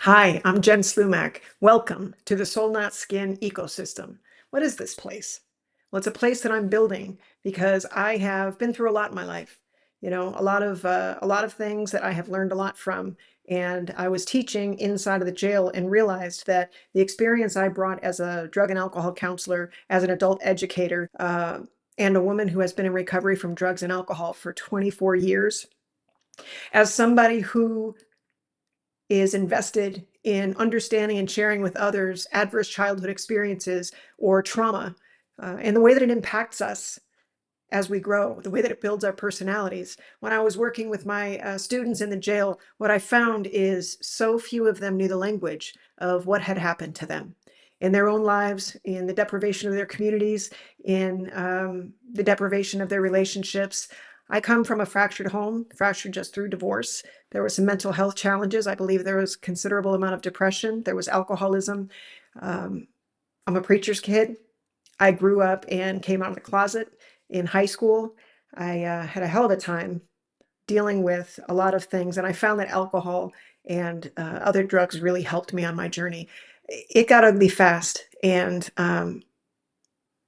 Hi, I'm Jen Slumack. Welcome to the Soul Not Skin ecosystem. What is this place? Well, it's a place that I'm building because I have been through a lot in my life. A lot of things that I have learned a lot from. And I was teaching inside of the jail and realized that the experience I brought as a drug and alcohol counselor, as an adult educator, and a woman who has been in recovery from drugs and alcohol for 24 years, as somebody who is invested in understanding and sharing with others adverse childhood experiences or trauma, and the way that it impacts us as we grow, the way that it builds our personalities. When I was working with my students in the jail, what I found is so few of them knew the language of what had happened to them in their own lives, in the deprivation of their communities, in the deprivation of their relationships. I come from a fractured home, fractured just through divorce. There were some mental health challenges. I believe there was considerable amount of depression. There was alcoholism. Um, I'm a preacher's kid. I grew up and came out of the closet in high school. I had a hell of a time dealing with a lot of things, and I found that alcohol and other drugs really helped me on my journey. It got ugly fast, and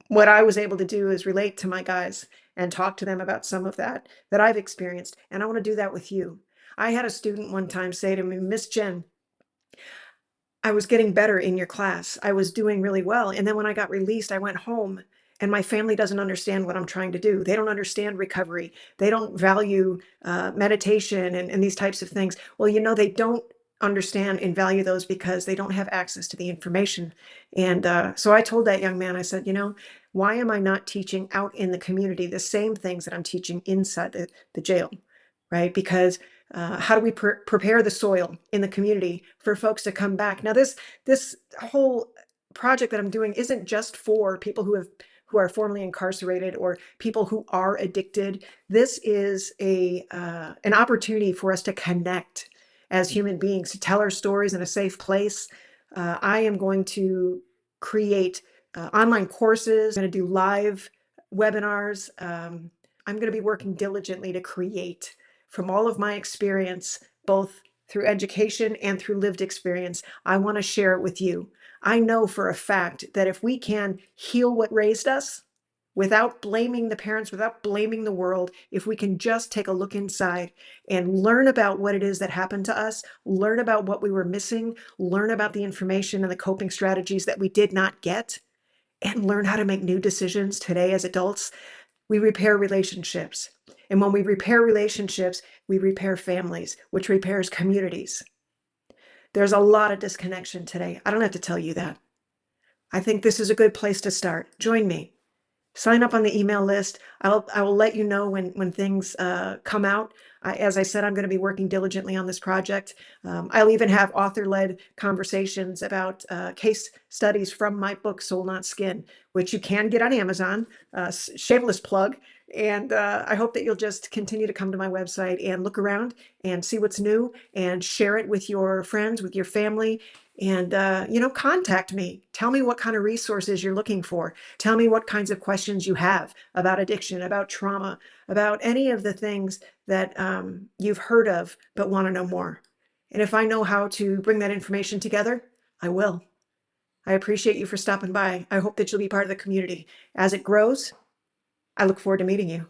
what I was able to do is relate to my guys and talk to them about some of that I've experienced, and I want to do that with you. I had a student one time say to me, Miss Jen, I was getting better in your class. I was doing really well. And then when I got released, I went home and my family doesn't understand what I'm trying to do. They don't understand recovery. They don't value meditation and these types of things. Well, they don't understand and value those because they don't have access to the information. And so I told that young man, I said, why am I not teaching out in the community the same things that I'm teaching inside the jail? Right? Because how do we prepare the soil in the community for folks to come back? Now, this whole project that I'm doing isn't just for people who are formerly incarcerated or people who are addicted. This is an opportunity for us to connect as human beings, to tell our stories in a safe place. I am going to create online courses. I'm going to do live webinars. I'm going to be working diligently to create from all of my experience, both through education and through lived experience. I want to share it with you. I know for a fact that if we can heal what raised us without blaming the parents, without blaming the world, if we can just take a look inside and learn about what it is that happened to us, learn about what we were missing, learn about the information and the coping strategies that we did not get, and learn how to make new decisions today as adults, we repair relationships. And when we repair relationships, we repair families, which repairs communities. There's a lot of disconnection today. I don't have to tell you that. I think this is a good place to start. Join me. Sign up on the email list. I will let you know when things come out. As I said, I'm going to be working diligently on this project. I'll even have author-led conversations about case studies from my book, Soul Not Skin, which you can get on Amazon. Shameless plug. And I hope that you'll just continue to come to my website and look around and see what's new and share it with your friends, with your family. And, contact me. Tell me what kind of resources you're looking for. Tell me what kinds of questions you have about addiction, about trauma, about any of the things that you've heard of but want to know more. And if I know how to bring that information together, I will. I appreciate you for stopping by. I hope that you'll be part of the community. As it grows, I look forward to meeting you.